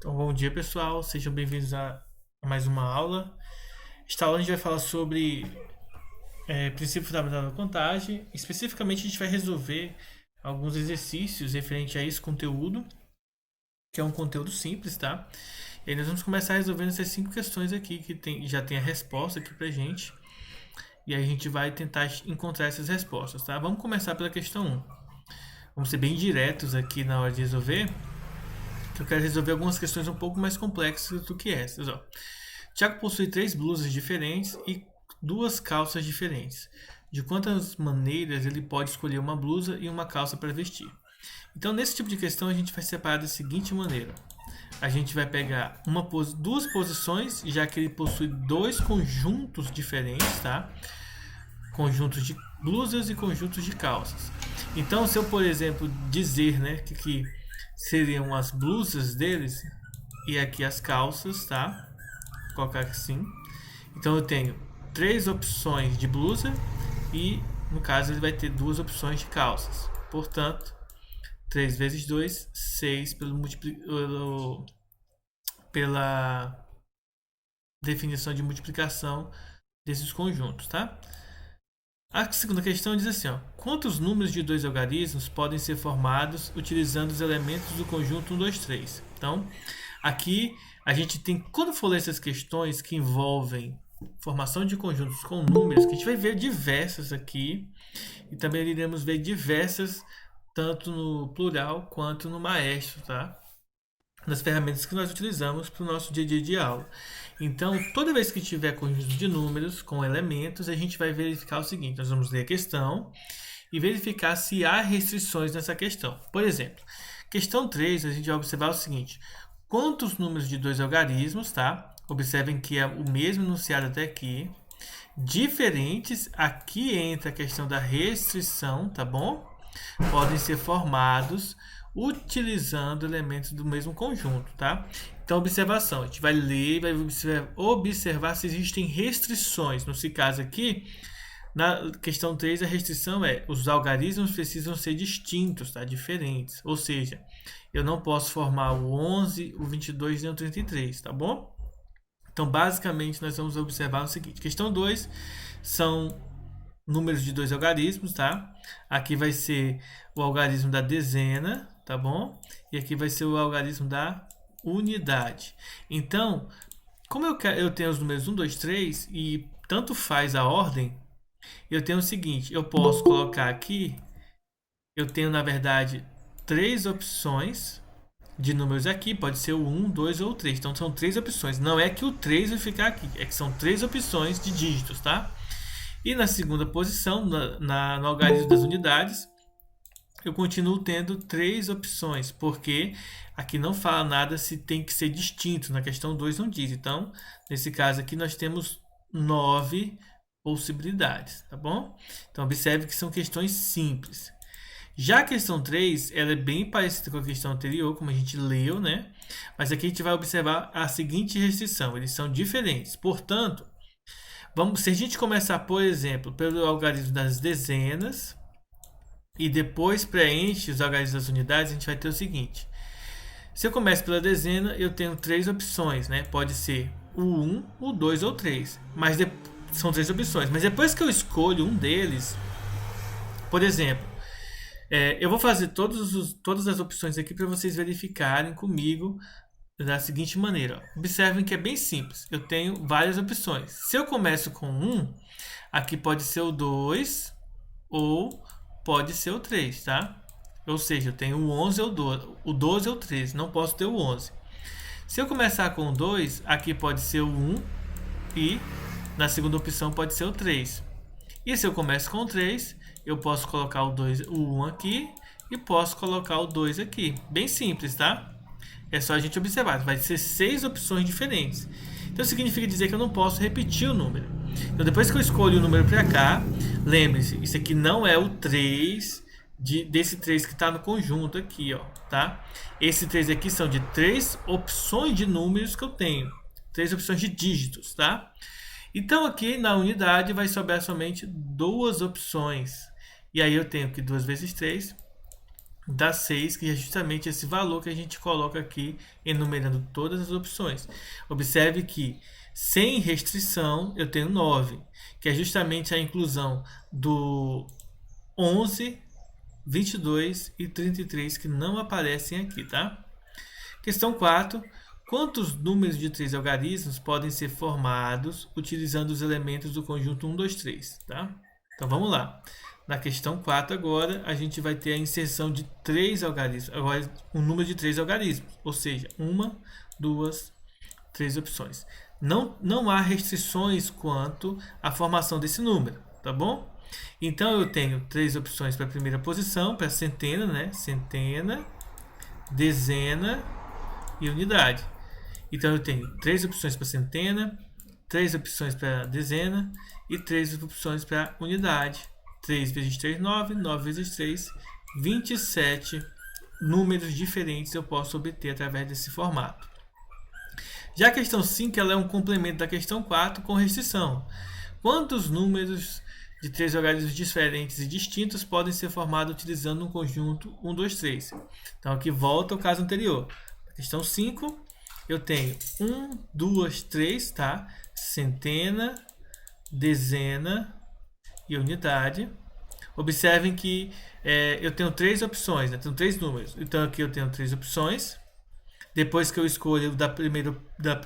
Então, bom dia pessoal, sejam bem-vindos a mais uma aula. Esta aula a gente vai falar sobre princípio fundamental da contagem. Especificamente, a gente vai resolver alguns exercícios referente a esse conteúdo, que é um conteúdo simples, tá? E aí nós vamos começar resolvendo essas 5 questões aqui, que já tem a resposta aqui pra gente. E aí a gente vai tentar encontrar essas respostas, tá? Vamos começar pela questão 1. Vamos ser bem diretos aqui na hora de resolver, que eu quero resolver algumas questões um pouco mais complexas do que essas. Ó. Tiago possui 3 blusas diferentes e 2 calças diferentes. De quantas maneiras ele pode escolher uma blusa e uma calça para vestir? Então, nesse tipo de questão, a gente vai separar da seguinte maneira. A gente vai pegar duas posições, já que ele possui 2 conjuntos diferentes, tá? Conjuntos de blusas e conjuntos de calças. Então, se eu, por exemplo, dizer, né, que seriam as blusas deles e aqui as calças, tá? Vou colocar assim. Então eu tenho 3 opções de blusa e, no caso, ele vai ter 2 opções de calças. Portanto, 3 vezes 2, 6 pela definição de multiplicação desses conjuntos, tá? A segunda questão diz assim, ó, quantos números de 2 algarismos podem ser formados utilizando os elementos do conjunto 1, 2, 3? Então, aqui a gente tem, quando for ler essas questões que envolvem formação de conjuntos com números, que a gente vai ver diversas aqui, e também iremos ver diversas, tanto no plural quanto no maestro, tá? Nas ferramentas que nós utilizamos para o nosso dia a dia de aula. Então, toda vez que tiver conjunto de números com elementos, a gente vai verificar o seguinte: nós vamos ler a questão e verificar se há restrições nessa questão. Por exemplo, questão 3, a gente vai observar o seguinte: quantos números de 2 algarismos, tá? Observem que é o mesmo enunciado até aqui. Diferentes, aqui entra a questão da restrição, tá bom? Podem ser formados utilizando elementos do mesmo conjunto, tá? Então, observação, a gente vai ler e vai observar se existem restrições. No caso aqui, na questão 3, a restrição é os algarismos precisam ser distintos, tá? Diferentes. Ou seja, eu não posso formar o 11, o 22 nem o 33, tá bom? Então, basicamente, nós vamos observar o seguinte. Questão 2 são números de 2 algarismos, tá? Aqui vai ser o algarismo da dezena, tá bom? E aqui vai ser o algarismo da unidade. Então, como eu tenho os números 1, 2, 3 e tanto faz a ordem, eu tenho o seguinte, eu posso colocar aqui, eu tenho na verdade 3 opções de números aqui, pode ser o 1, 2 ou 3. Então são 3 opções. Não é que o 3 vai ficar aqui, é que são 3 opções de dígitos, tá? E na segunda posição, no algarismo das unidades, eu continuo tendo 3 opções, porque aqui não fala nada se tem que ser distinto, na questão 2 não diz. Então, nesse caso aqui, nós temos 9 possibilidades, tá bom? Então, observe que são questões simples. Já a questão 3, ela é bem parecida com a questão anterior, como a gente leu, né? Mas aqui a gente vai observar a seguinte restrição, eles são diferentes. Portanto, se a gente começar, por exemplo, pelo algarismo das dezenas e depois preenche os algarismos das unidades, a gente vai ter o seguinte. Se eu começo pela dezena, eu tenho 3 opções, né? Pode ser o 1, o 2 ou 3. Mas são 3 opções. Mas depois que eu escolho um deles, por exemplo, eu vou fazer todas as opções aqui para vocês verificarem comigo da seguinte maneira. Observem que é bem simples. Eu tenho várias opções. Se eu começo com 1, aqui pode ser o 2 ou pode ser o 3, tá? Ou seja, eu tenho o 11 ou o 12 ou o 13. Não posso ter o 11. Se eu começar com o 2, aqui pode ser o 1 e na segunda opção pode ser o 3. E se eu começo com o 3, eu posso colocar o 1 aqui e posso colocar o 2 aqui. Bem simples, tá? É só a gente observar. Vai ser 6 opções diferentes. Então significa dizer que eu não posso repetir o número. Então depois que eu escolho o número para cá, lembre-se, isso aqui não é o 3 desse 3 que está no conjunto aqui, ó, tá? Esse 3 aqui são de 3 opções de números que eu tenho. 3 opções de dígitos, tá? Então aqui na unidade vai sobrar somente 2 opções. E aí eu tenho que 2 vezes 3 dá 6, que é justamente esse valor que a gente coloca aqui, enumerando todas as opções. Observe que, sem restrição, eu tenho 9, que é justamente a inclusão do 11, 22 e 33, que não aparecem aqui, tá? Questão 4. Quantos números de 3 algarismos podem ser formados utilizando os elementos do conjunto 1, 2, 3? Tá? Então vamos lá. Na questão 4 agora, a gente vai ter a inserção de 3 algarismos. Agora, um número de 3 algarismos. Ou seja, 1, 2, 3 opções. Não há restrições quanto à formação desse número, tá bom? Então eu tenho 3 opções para a primeira posição, para centena, né? Centena, dezena e unidade. Então eu tenho 3 opções para centena, 3 opções para dezena e 3 opções para unidade. 3 vezes 3, 9, 9 vezes 3, 27 números diferentes eu posso obter através desse formato. Já a questão 5 ela é um complemento da questão 4 com restrição. Quantos números de 3 algarismos diferentes e distintos podem ser formados utilizando um conjunto 1, 2, 3? Então aqui volta ao caso anterior. Questão 5, eu tenho 1, 2, 3, tá? Centena, dezena e unidade. Observem que eu tenho 3 opções, né? Tenho 3 números. Então aqui eu tenho 3 opções. Depois que eu escolho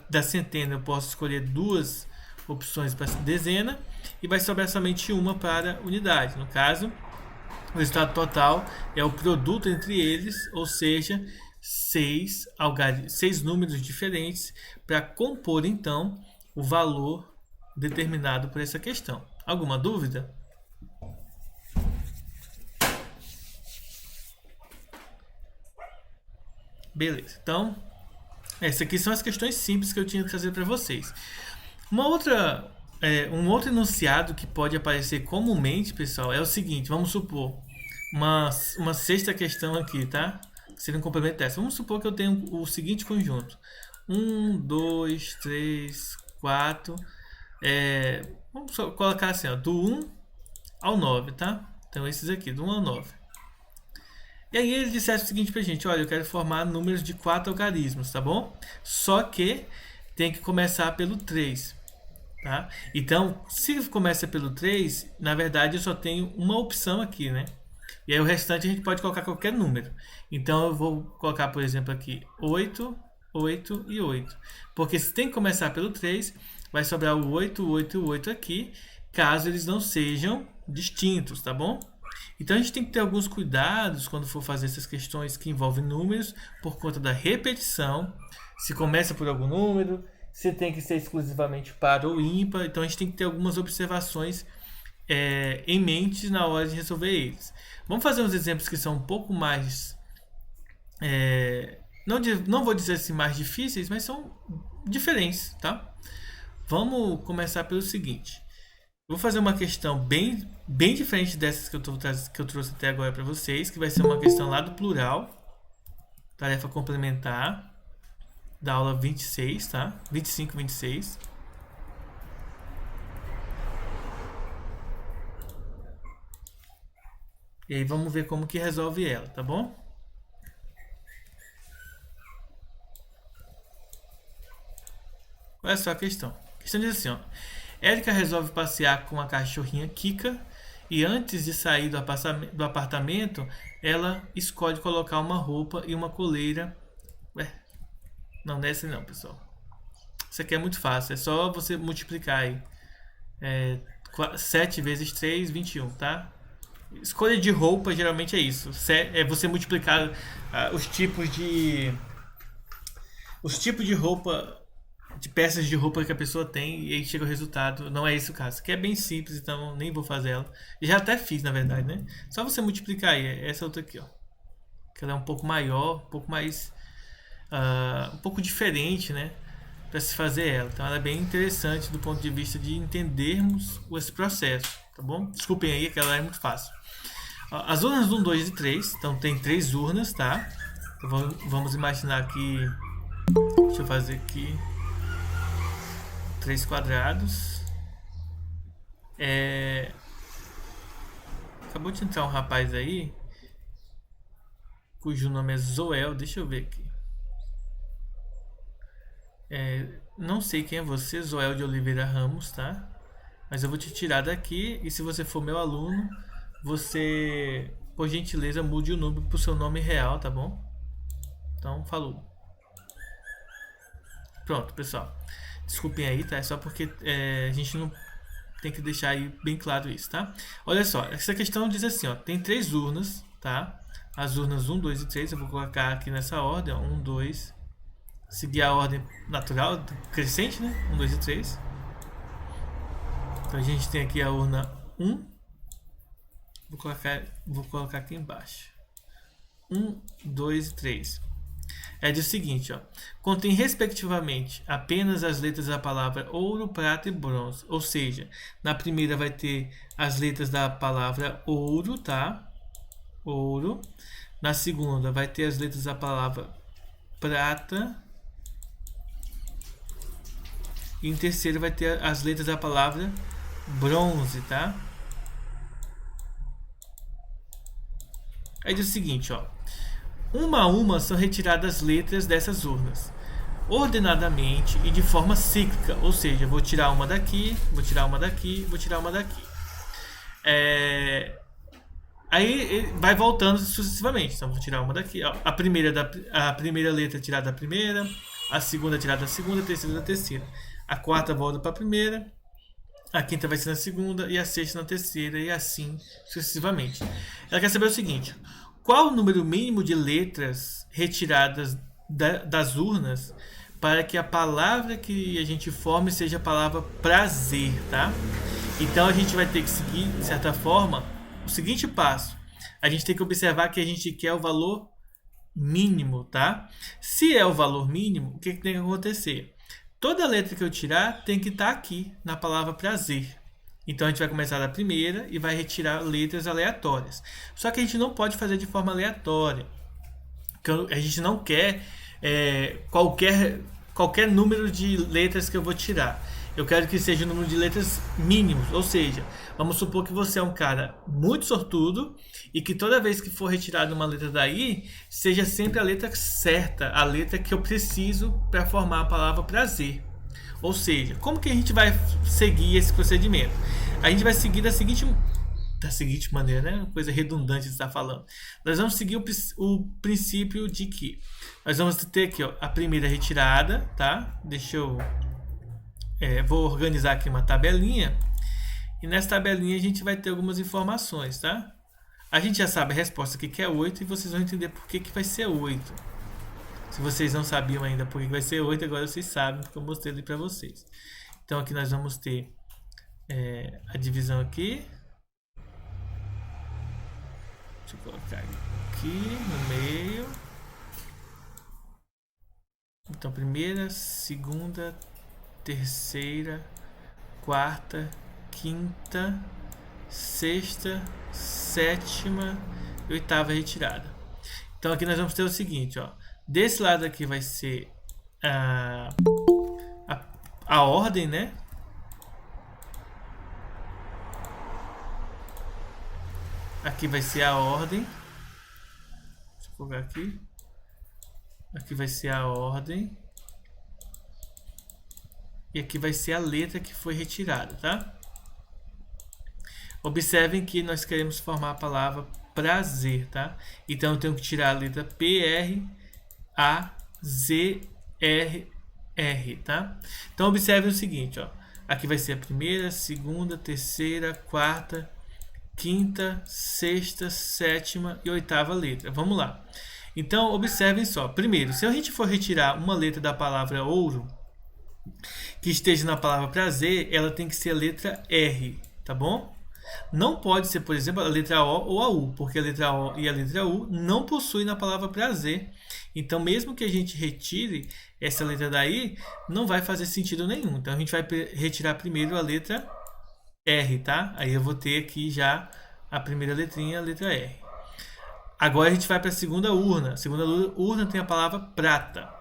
da centena, eu posso escolher 2 opções para dezena e vai sobrar somente uma para unidade. No caso, o resultado total é o produto entre eles, ou seja, 6 números diferentes para compor então o valor determinado por essa questão. Alguma dúvida? Beleza, então essas aqui são as questões simples que eu tinha que trazer para vocês. Um outro enunciado que pode aparecer comumente, pessoal, é o seguinte: vamos supor uma sexta questão aqui, tá? Seria um complemento dessa. Vamos supor que eu tenho o seguinte conjunto: 1, 2, 3, 4. Vamos só colocar assim, ó, do 1 ao 9, tá? Então esses aqui, do 1 ao 9. E aí ele dissesse o seguinte pra gente: olha, eu quero formar números de 4 algarismos, tá bom? Só que tem que começar pelo 3, tá? Então, se começa pelo 3, na verdade eu só tenho uma opção aqui, né? E aí o restante a gente pode colocar qualquer número. Então eu vou colocar, por exemplo, aqui 8, 8 e 8. Porque se tem que começar pelo 3, vai sobrar o 8, 8 e o 8 aqui, caso eles não sejam distintos, tá bom? Então a gente tem que ter alguns cuidados quando for fazer essas questões que envolvem números, por conta da repetição. Se começa por algum número, se tem que ser exclusivamente par ou ímpar. Então a gente tem que ter algumas observações em mente na hora de resolver eles. Vamos fazer uns exemplos que são um pouco mais... não vou dizer assim mais difíceis, mas são diferentes, tá? Vamos começar pelo seguinte. Vou fazer uma questão bem diferente dessas que eu trouxe até agora para vocês, que vai ser uma questão lá do plural, tarefa complementar, da aula 26, tá? 25, 26. E aí vamos ver como que resolve ela, tá bom? Olha só a questão. A questão diz assim, ó. Érica resolve passear com a cachorrinha Kika e antes de sair do apartamento, ela escolhe colocar uma roupa e uma coleira. Não, nessa não, pessoal. Isso aqui é muito fácil, é só você multiplicar aí. 7 vezes 3, 21, tá? Escolha de roupa geralmente é isso. É você multiplicar os tipos de roupa, de peças de roupa que a pessoa tem, e aí chega o resultado. Não é esse o caso, que é bem simples, então nem vou fazer ela. Já até fiz, na verdade, né? Só você multiplicar aí. Essa outra aqui, ó, que ela é um pouco maior, um pouco mais um pouco diferente, né, para se fazer ela. Então ela é bem interessante do ponto de vista de entendermos esse processo, tá bom? Desculpem aí, que ela é muito fácil. As urnas 1, 2 e 3, então tem 3 urnas, tá? Então vamos imaginar que, deixa eu fazer aqui 3 quadrados. Acabou de entrar um rapaz aí. cujo nome é Zoel. Deixa eu ver aqui. Não sei quem é você, Zoel de Oliveira Ramos, tá? Mas eu vou te tirar daqui e se você for meu aluno, você, por gentileza, mude o nome pro seu nome real, tá bom? Então, falou. Pronto, pessoal. Desculpem aí, tá? É só porque a gente não tem que deixar aí bem claro isso, tá? Olha só, essa questão diz assim, ó, tem 3 urnas, tá? As urnas 1, 2 e 3, eu vou colocar aqui nessa ordem, ó, 1, 2, seguir a ordem natural, crescente, né? 1, 2 e 3. Então a gente tem aqui a urna 1. Vou colocar aqui embaixo. 1, 2 e 3. Diz o seguinte, ó. Contém respectivamente apenas as letras da palavra ouro, prata e bronze. Ou seja, na primeira vai ter as letras da palavra ouro, tá? Ouro. Na segunda vai ter as letras da palavra prata. E em terceiro vai ter as letras da palavra bronze, tá? Aí diz o seguinte, ó. Uma a uma são retiradas letras dessas urnas, ordenadamente e de forma cíclica, ou seja, vou tirar uma daqui, vou tirar uma daqui, vou tirar uma daqui. Aí vai voltando sucessivamente. Então vou tirar uma daqui, ó. A primeira letra tirada da primeira, a segunda tirada da segunda, a terceira da terceira. A quarta volta para a primeira, a quinta vai ser na segunda e a sexta na terceira e assim sucessivamente. Ela quer saber o seguinte: qual o número mínimo de letras retiradas das urnas para que a palavra que a gente forme seja a palavra prazer, tá? Então a gente vai ter que seguir, de certa forma, o seguinte passo. A gente tem que observar que a gente quer o valor mínimo, tá? Se é o valor mínimo, o que tem que acontecer? Toda letra que eu tirar tem que estar aqui na palavra prazer. Então a gente vai começar da primeira e vai retirar letras aleatórias. Só que a gente não pode fazer de forma aleatória. A gente não quer qualquer número de letras que eu vou tirar. Eu quero que seja o número de letras mínimos. Ou seja, vamos supor que você é um cara muito sortudo e que toda vez que for retirada uma letra daí, seja sempre a letra certa, a letra que eu preciso para formar a palavra prazer. Ou seja, como que a gente vai seguir esse procedimento? A gente vai seguir da seguinte maneira, né? Uma coisa redundante de estar falando. Nós vamos seguir o princípio de que nós vamos ter aqui, ó, a primeira retirada, tá? Deixa eu vou organizar aqui uma tabelinha e nessa tabelinha a gente vai ter algumas informações, tá? A gente já sabe a resposta aqui que é 8 e vocês vão entender por que vai ser 8. Se vocês não sabiam ainda por que vai ser 8, agora vocês sabem, porque eu mostrei ali para vocês. Então aqui nós vamos ter a divisão aqui. Deixa eu colocar aqui no meio. Então primeira, segunda, terceira, quarta, quinta, sexta, sétima e oitava retirada. Então aqui nós vamos ter o seguinte, ó. Desse lado aqui vai ser a ordem, né? Aqui vai ser a ordem. Deixa eu colocar aqui. Aqui vai ser a ordem. E aqui vai ser a letra que foi retirada, tá? Observem que nós queremos formar a palavra prazer, tá? Então eu tenho que tirar a letra P-R-A-Z-R-R, tá? Então observem o seguinte, ó. Aqui vai ser a primeira, segunda, terceira, quarta, quinta, sexta, sétima e oitava letra. Vamos lá. Então observem só. Primeiro, se a gente for retirar uma letra da palavra ouro que esteja na palavra prazer, ela tem que ser a letra R, tá bom? Não pode ser, por exemplo, a letra O ou a U, porque a letra O e a letra U não possuem na palavra prazer. Então, mesmo que a gente retire essa letra daí, não vai fazer sentido nenhum. Então, a gente vai retirar primeiro a letra R, tá? Aí eu vou ter aqui já a primeira letrinha, a letra R. Agora a gente vai para a segunda urna. A segunda urna tem a palavra prata.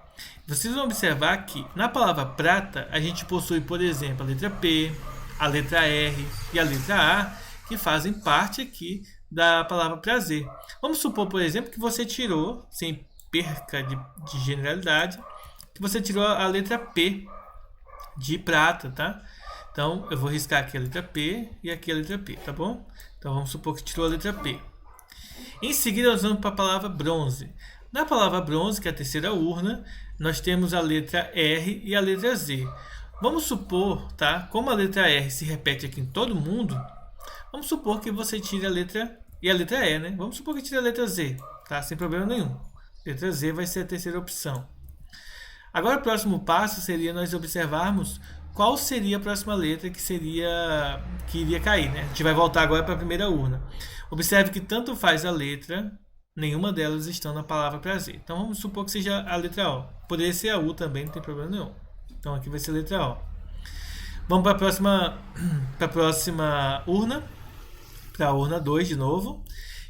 Vocês vão observar que na palavra prata a gente possui, por exemplo, a letra P, a letra R e a letra A, que fazem parte aqui da palavra prazer. Vamos supor, por exemplo, que você tirou, sem perca de generalidade, que você tirou a letra P de prata, tá? Então, eu vou riscar aqui a letra P e aqui a letra P, tá bom? Então, vamos supor que tirou a letra P. Em seguida, nós vamos para a palavra bronze. Na palavra bronze, que é a terceira urna, nós temos a letra R e a letra Z. Vamos supor, tá? Como a letra R se repete aqui em todo mundo, vamos supor que você tire a letra e a letra E, né? Vamos supor que tire a letra Z, tá? Sem problema nenhum. Letra Z vai ser a terceira opção. Agora, o próximo passo seria nós observarmos qual seria a próxima letra que iria cair, né? A gente vai voltar agora para a primeira urna. Observe que tanto faz a letra, nenhuma delas estão na palavra prazer. Então vamos supor que seja a letra O. Poderia ser a U também, não tem problema nenhum. Então aqui vai ser a letra O. Vamos para a próxima urna, para a urna 2 de novo.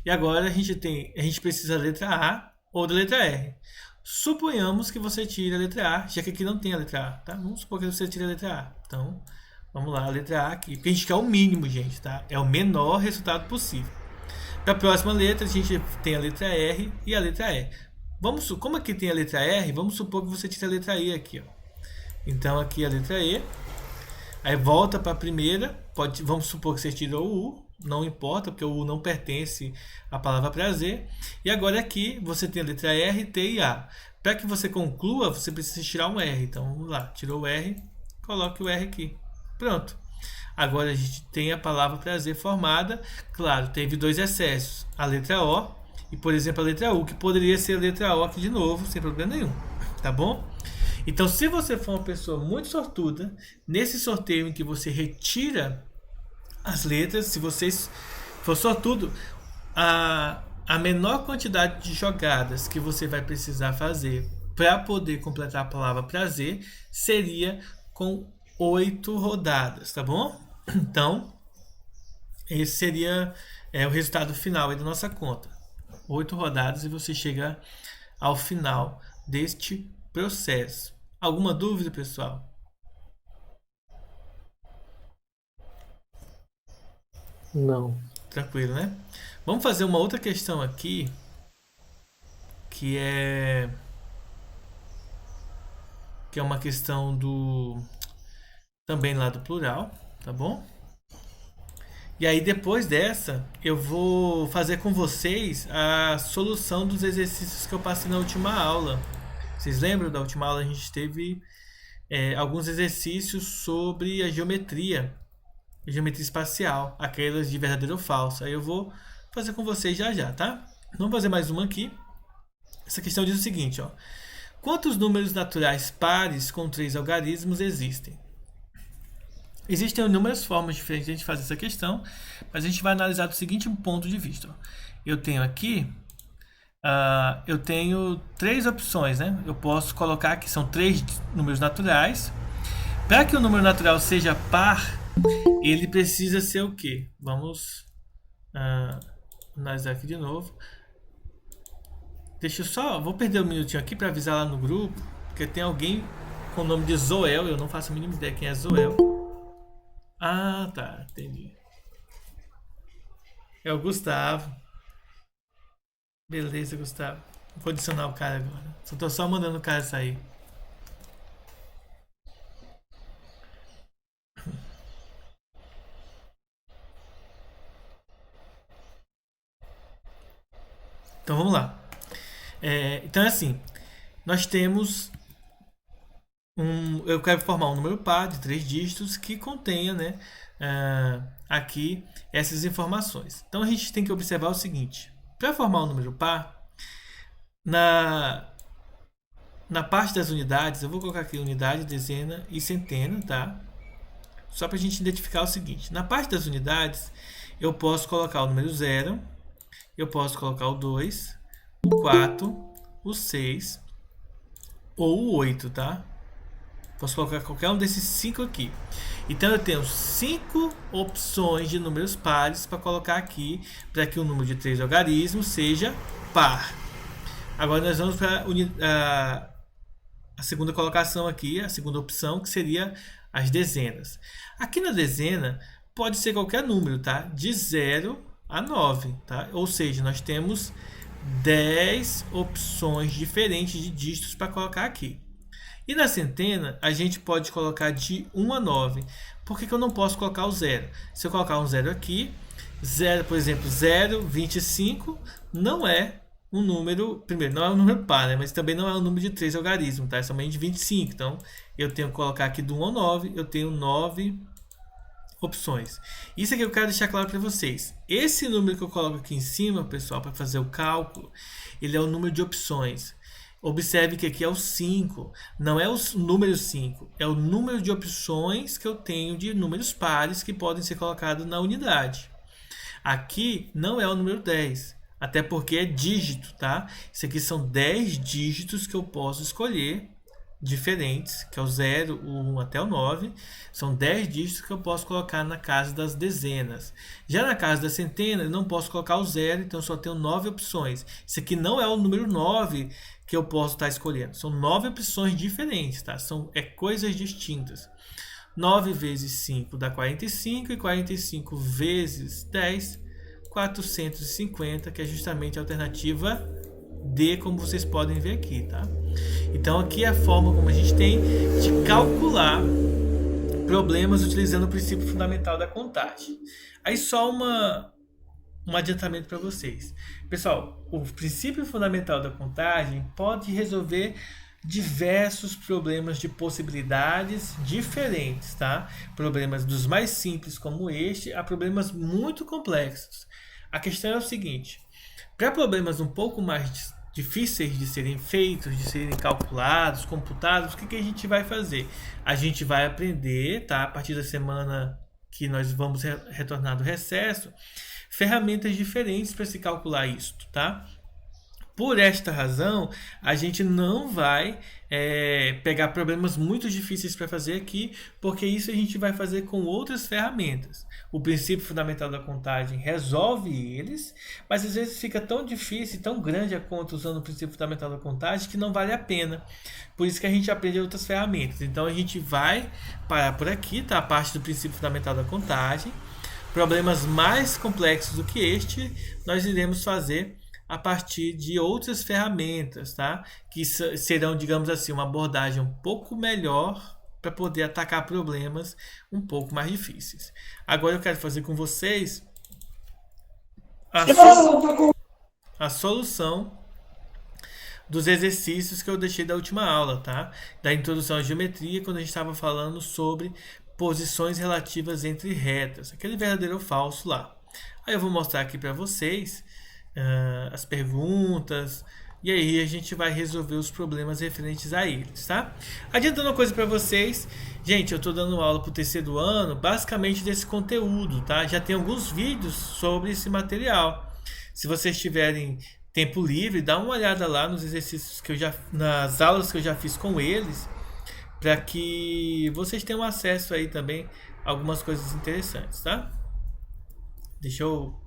E agora a gente precisa da letra A ou da letra R. Suponhamos que você tire a letra A, já que aqui não tem a letra A, tá? Vamos supor que você tire a letra A. Então, vamos lá, a letra A aqui. Porque a gente quer o mínimo, gente, tá? É o menor resultado possível. Para a próxima letra, a gente tem a letra R e a letra E. Como aqui tem a letra R, vamos supor que você tire a letra E aqui, ó. Então, aqui a letra E. Aí volta para a primeira. Vamos supor que você tirou o U. Não importa, porque o U não pertence à palavra prazer. E agora aqui você tem a letra R, T e A. Para que você conclua, você precisa tirar um R. Então, vamos lá. Tirou o R, coloque o R aqui. Pronto. Agora a gente tem a palavra prazer formada. Claro, teve dois excessos. A letra O e, por exemplo, a letra U, que poderia ser a letra O aqui de novo, sem problema nenhum. Tá bom? Então, se você for uma pessoa muito sortuda, nesse sorteio em que você retira as letras, se você for sortudo, a menor quantidade de jogadas que você vai precisar fazer para poder completar a palavra prazer seria com 8 rodadas, tá bom? Então, esse seria o resultado final aí da nossa conta. 8 rodadas e você chega ao final deste processo. Alguma dúvida, pessoal? Não. Tranquilo, né? Vamos fazer uma outra questão aqui, que é uma questão do também lá do plural, tá bom? E aí depois dessa, eu vou fazer com vocês a solução dos exercícios que eu passei na última aula. Vocês lembram da última aula? A gente teve alguns exercícios sobre a geometria espacial, aquelas de verdadeiro ou falso. Aí eu vou fazer com vocês já já, tá? Vamos fazer mais uma aqui. Essa questão diz o seguinte, ó. Quantos números naturais pares com 3 algarismos existem? Existem inúmeras formas diferentes de a gente fazer essa questão, mas a gente vai analisar do seguinte ponto de vista. Ó. Eu tenho aqui, eu tenho 3 opções, né? Eu posso colocar que são 3 números naturais. Para que o número natural seja par, ele precisa ser o quê? Vamos analisar aqui de novo. Deixa eu só... Vou perder um minutinho aqui para avisar lá no grupo, porque tem alguém com o nome de Zoel. Eu não faço a mínima ideia quem é Zoel. Ah, tá. Entendi. É o Gustavo. Beleza, Gustavo. Vou adicionar o cara agora. Tô só mandando o cara sair. Então vamos lá. Então é assim. Nós temos eu quero formar um número par de 3 dígitos que contenha, né, aqui essas informações. Então a gente tem que observar o seguinte: para formar um número par, na parte das unidades, eu vou colocar aqui unidade, dezena e centena, tá? Só para a gente identificar o seguinte: na parte das unidades, eu posso colocar o número 0, eu posso colocar o 2, o 4, o 6 ou o 8, tá? Posso colocar qualquer um desses 5 aqui. Então eu tenho 5 opções de números pares para colocar aqui, para que o número de 3 algarismos seja par. Agora nós vamos para a segunda colocação aqui, a segunda opção, que seria as dezenas. Aqui na dezena pode ser qualquer número, tá? De 0 a 9, tá? Ou seja, nós temos 10 opções diferentes de dígitos para colocar aqui. E na centena, a gente pode colocar de 1 a 9. Por que eu não posso colocar o zero? Se eu colocar um zero aqui, zero, por exemplo, 0,25 não é um número, primeiro, não é um número par, né? Mas também não é um número de 3 algarismos, tá? É somente de 25. Então, eu tenho que colocar aqui do 1 ao 9, eu tenho 9 opções. Isso aqui eu quero deixar claro para vocês. Esse número que eu coloco aqui em cima, pessoal, para fazer o cálculo, ele é o número de opções. Observe que aqui é o 5, não é o número 5, é o número de opções que eu tenho de números pares que podem ser colocados na unidade. Aqui não é o número 10, até porque é dígito, tá? Isso aqui são 10 dígitos que eu posso escolher, diferentes, que é o 0, o 1 até o 9. São 10 dígitos que eu posso colocar na casa das dezenas. Já na casa das centenas, eu não posso colocar o 0, então eu só tenho 9 opções. Isso aqui não é o número 9 que eu posso estar escolhendo. São 9 opções diferentes, tá? São coisas distintas. 9 vezes 5 dá 45, e 45 vezes 10, 450, que é justamente a alternativa D, como vocês podem ver aqui, tá? Então aqui é a forma como a gente tem de calcular problemas utilizando o princípio fundamental da contagem. Aí só um adiantamento para vocês. Pessoal, o princípio fundamental da contagem pode resolver diversos problemas de possibilidades diferentes, tá? Problemas dos mais simples como este a problemas muito complexos. A questão é o seguinte: para problemas um pouco mais difíceis de serem feitos, de serem calculados, computados, o que a gente vai fazer? A gente vai aprender, tá? A partir da semana que nós vamos retornar do recesso, ferramentas diferentes para se calcular isto, tá? Por esta razão, a gente não vai pegar problemas muito difíceis para fazer aqui, porque isso a gente vai fazer com outras ferramentas. O princípio fundamental da contagem resolve eles, mas às vezes fica tão difícil, tão grande a conta usando o princípio fundamental da contagem que não vale a pena. Por isso que a gente aprende outras ferramentas. Então a gente vai parar por aqui, tá? A parte do princípio fundamental da contagem. Problemas mais complexos do que este, nós iremos fazer a partir de outras ferramentas, tá? Que serão, digamos assim, uma abordagem um pouco melhor para poder atacar problemas um pouco mais difíceis. Agora eu quero fazer com vocês a solução dos exercícios que eu deixei da última aula, tá? Da introdução à geometria, quando a gente estava falando sobre posições relativas entre retas, aquele verdadeiro ou falso lá. Aí eu vou mostrar aqui para vocês as perguntas, e aí a gente vai resolver os problemas referentes a eles, tá? Adiantando uma coisa para vocês, gente, eu estou dando aula para o terceiro ano, basicamente desse conteúdo, tá? Já tem alguns vídeos sobre esse material. Se vocês tiverem tempo livre, dá uma olhada lá nos exercícios que nas aulas que eu já fiz com eles, para que vocês tenham acesso aí também a algumas coisas interessantes, tá? Deixa eu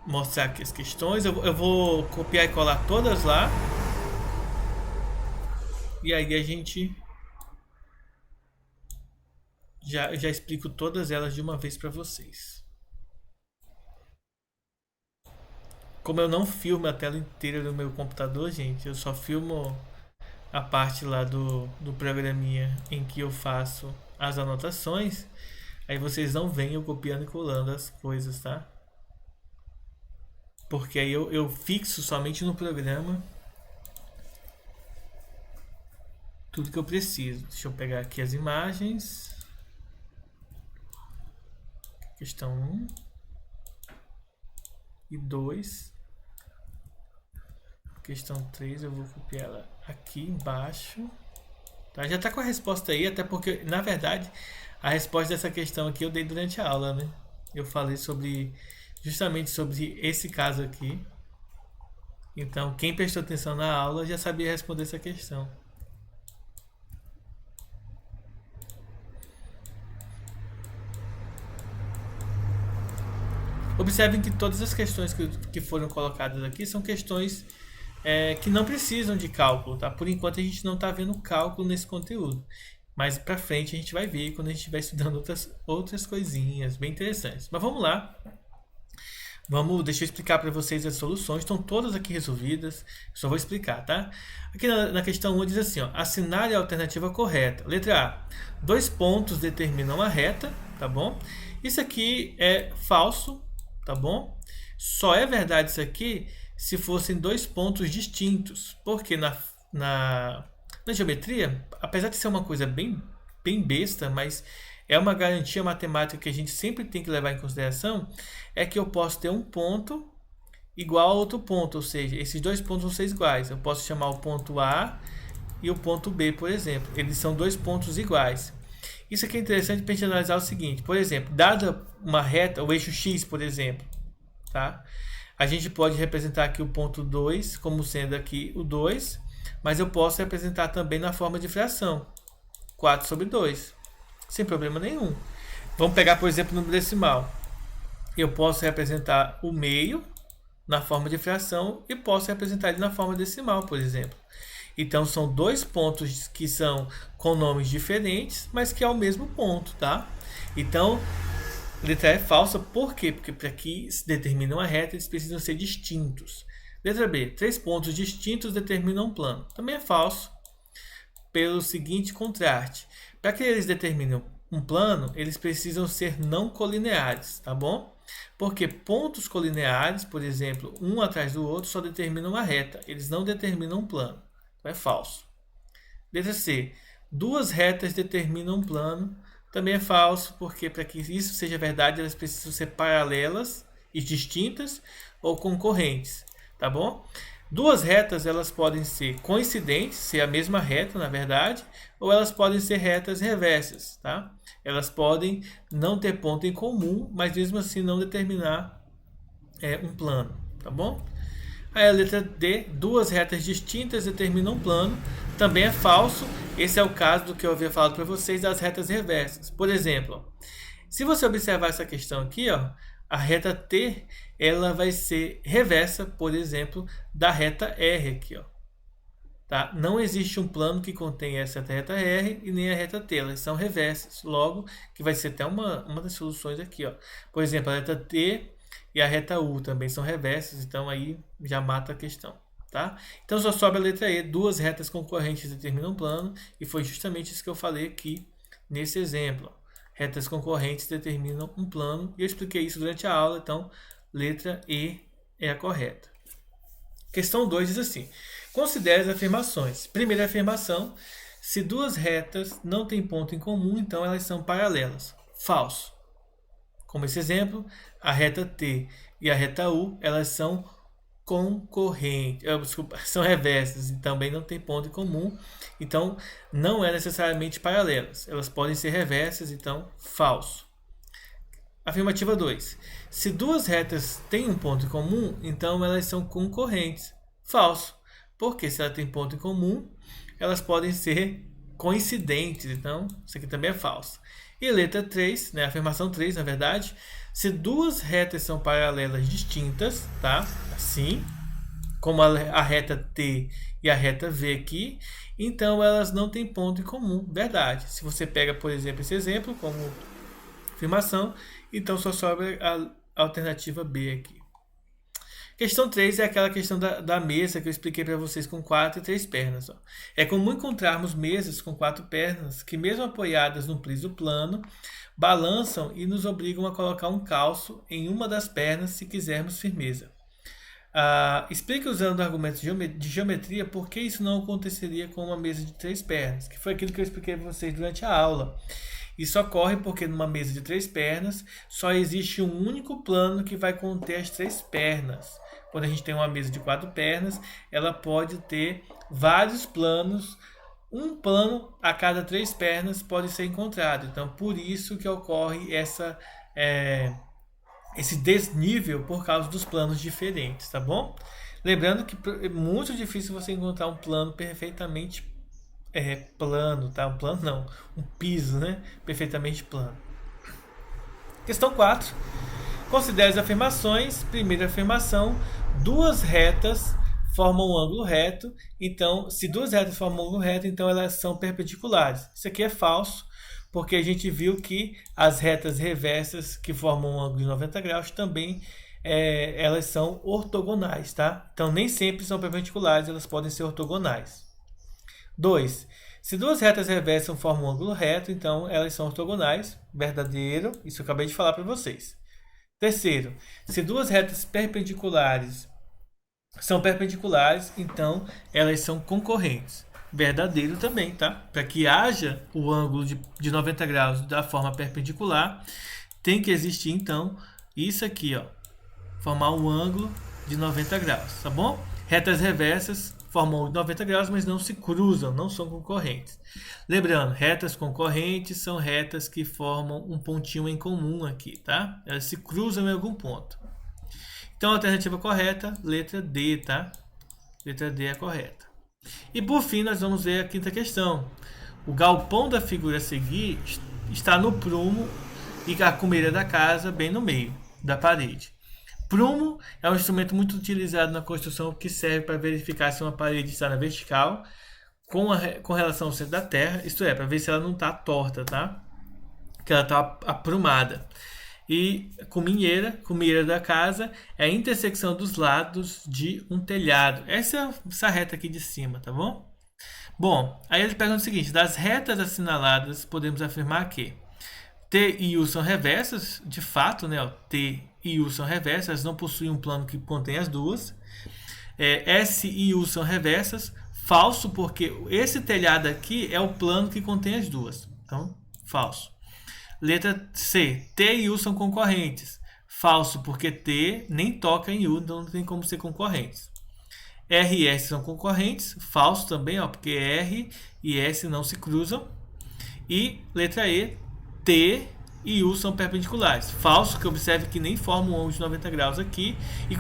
mostrar aqui as questões. Eu vou copiar e colar todas lá. E aí a gente já explico todas elas de uma vez para vocês. Como eu não filmo a tela inteira do meu computador, gente, eu só filmo a parte lá do programinha em que eu faço as anotações. Aí vocês não veem eu copiando e colando as coisas, tá? Porque aí eu fixo somente no programa tudo que eu preciso. Deixa eu pegar aqui as imagens. Questão 1 e 2. Questão 3 eu vou copiar ela aqui embaixo. Tá? Já está com a resposta aí, até porque, na verdade, a resposta dessa questão aqui eu dei durante a aula, né? Eu falei justamente sobre esse caso aqui. Então, quem prestou atenção na aula já sabia responder essa questão. Observem que todas as questões que foram colocadas aqui são questões que não precisam de cálculo, tá? Por enquanto a gente não está vendo cálculo nesse conteúdo. Mais pra frente a gente vai ver quando a gente estiver estudando outras coisinhas bem interessantes. Mas vamos lá. Deixa eu explicar para vocês as soluções, estão todas aqui resolvidas, só vou explicar, tá? Aqui na questão 1 diz assim, ó, assinale a alternativa correta. Letra A, 2 pontos determinam a reta, tá bom? Isso aqui é falso, tá bom? Só é verdade isso aqui se fossem 2 pontos distintos, porque na geometria, apesar de ser uma coisa bem besta, mas é uma garantia matemática que a gente sempre tem que levar em consideração, é que eu posso ter um ponto igual a outro ponto, ou seja, esses 2 pontos vão ser iguais. Eu posso chamar o ponto A e o ponto B, por exemplo. Eles são 2 pontos iguais. Isso aqui é interessante para a gente analisar o seguinte, por exemplo, dada uma reta, o eixo X, por exemplo, tá? A gente pode representar aqui o ponto 2 como sendo aqui o 2, mas eu posso representar também na forma de fração, 4 sobre 2. Sem problema nenhum. Vamos pegar, por exemplo, o número decimal. Eu posso representar o meio na forma de fração e posso representar ele na forma decimal, por exemplo. Então, são 2 pontos que são com nomes diferentes, mas que é o mesmo ponto, tá? Então, a letra E é falsa, por quê? Porque para que se determine uma reta, eles precisam ser distintos. Letra B, 3 pontos distintos determinam um plano. Também é falso, pelo seguinte contraste. Para que eles determinem um plano, eles precisam ser não colineares, tá bom? Porque pontos colineares, por exemplo, um atrás do outro, só determinam uma reta. Eles não determinam um plano. Então é falso. Letra C. 2 retas determinam um plano. Também é falso, porque para que isso seja verdade, elas precisam ser paralelas e distintas ou concorrentes, tá bom? 2 retas, elas podem ser coincidentes, ser a mesma reta, na verdade, ou elas podem ser retas reversas, tá? Elas podem não ter ponto em comum, mas mesmo assim não determinar um plano, tá bom? Aí a letra D, 2 retas distintas determinam um plano, também é falso. Esse é o caso do que eu havia falado para vocês das retas reversas. Por exemplo, se você observar essa questão aqui, ó, a reta T, ela vai ser reversa, por exemplo, da reta R aqui, ó. Tá? Não existe um plano que contenha essa reta R e nem a reta T, elas são reversas. Logo, que vai ser até uma das soluções aqui, ó. Por exemplo, a reta T e a reta U também são reversas, então aí já mata a questão, tá? Então só sobra a letra E, 2 retas concorrentes determinam um plano, e foi justamente isso que eu falei aqui nesse exemplo. Retas concorrentes determinam um plano, e eu expliquei isso durante a aula, então letra E é a correta. Questão 2 diz assim, considere as afirmações. Primeira afirmação, se 2 retas não têm ponto em comum, então elas são paralelas. Falso. Como esse exemplo, a reta T e a reta U, elas são concorrentes, são reversas e também não tem ponto em comum, então não é necessariamente paralelas. Elas podem ser reversas, então falso. Afirmativa 2. Se 2 retas têm um ponto em comum, então elas são concorrentes. Falso. Porque se ela tem ponto em comum, elas podem ser coincidentes, então isso aqui também é falso. E letra 3, né, afirmação 3, na verdade, se 2 retas são paralelas distintas, tá? Assim, como a reta T e a reta V aqui, então elas não têm ponto em comum, verdade. Se você pega, por exemplo, esse exemplo como afirmação, então só sobra a alternativa B aqui. Questão 3 é aquela questão da mesa que eu expliquei para vocês com 4 e 3 pernas. Ó. É comum encontrarmos mesas com 4 pernas que, mesmo apoiadas no piso plano, balançam e nos obrigam a colocar um calço em uma das pernas se quisermos firmeza. Explique usando argumentos de geometria por que isso não aconteceria com uma mesa de 3 pernas, que foi aquilo que eu expliquei para vocês durante a aula. Isso ocorre porque numa mesa de 3 pernas só existe um único plano que vai conter as 3 pernas. Quando a gente tem uma mesa de 4 pernas, ela pode ter vários planos. Um plano a cada 3 pernas pode ser encontrado. Então, por isso que ocorre esse desnível por causa dos planos diferentes, tá bom? Lembrando que é muito difícil você encontrar um plano perfeitamente plano, tá? Um plano não, um piso, né? Perfeitamente plano. Questão 4. Considere as afirmações. Primeira afirmação, 2 retas formam um ângulo reto. Então, se 2 retas formam um ângulo reto, então elas são perpendiculares. Isso aqui é falso, porque a gente viu que as retas reversas que formam um ângulo de 90 graus também elas são ortogonais, tá? Então nem sempre são perpendiculares, elas podem ser ortogonais. 2. Se duas retas reversas formam um ângulo reto, então elas são ortogonais. Verdadeiro, isso eu acabei de falar para vocês. Terceiro, se duas retas perpendiculares são perpendiculares, então elas são concorrentes. Verdadeiro também, tá? Para que haja o ângulo de 90 graus da forma perpendicular, tem que existir, então, isso aqui, ó. Formar um ângulo de 90 graus, tá bom? Retas reversas formam 90 graus, mas não se cruzam, não são concorrentes. Lembrando, retas concorrentes são retas que formam um pontinho em comum aqui, tá? Elas se cruzam em algum ponto. Então, a alternativa correta, letra D, tá? Letra D é a correta. E por fim, nós vamos ver a quinta questão. O galpão da figura a seguir está no prumo e a cumeira da casa bem no meio da parede. Prumo é um instrumento muito utilizado na construção que serve para verificar se uma parede está na vertical com relação ao centro da Terra, isto é, para ver se ela não está torta, tá? Que ela está aprumada. E cumeira da casa, é a intersecção dos lados de um telhado. Essa reta aqui de cima, tá bom? Bom, aí ele pergunta o seguinte: das retas assinaladas, podemos afirmar que T e U são reversas, de fato, né? T e U são reversas, elas não possuem um plano que contém as duas. S e U são reversas, falso, porque esse telhado aqui é o plano que contém as duas. Então, falso. Letra C, T e U são concorrentes. Falso, porque T nem toca em U, então não tem como ser concorrentes. R e S são concorrentes. Falso também, ó, porque R e S não se cruzam. E letra E, T e U são perpendiculares. Falso, que observe que nem formam um ângulo de 90 graus aqui.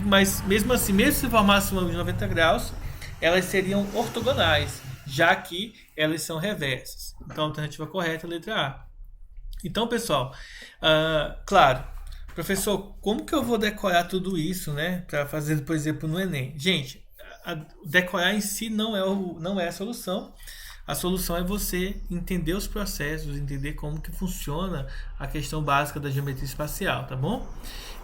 Mas mesmo assim, mesmo se formasse um ângulo de 90 graus, elas seriam ortogonais, já que elas são reversas. Então a alternativa correta é a letra A. Então, pessoal, claro, professor, como que eu vou decorar tudo isso, né, para fazer, por exemplo, no Enem? Gente, decorar em si não é a solução. A solução é você entender os processos, entender como que funciona a questão básica da geometria espacial, tá bom?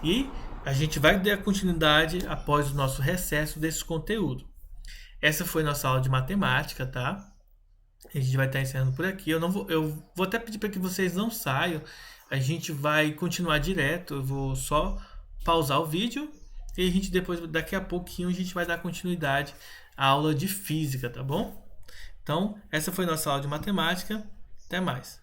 E a gente vai dar continuidade após o nosso recesso desse conteúdo. Essa foi nossa aula de matemática, tá? A gente vai estar encerrando por aqui. Eu vou até pedir para que vocês não saiam. A gente vai continuar direto. Eu vou só pausar o vídeo e a gente daqui a pouquinho, a gente vai dar continuidade à aula de física, tá bom? Então, essa foi nossa aula de matemática. Até mais.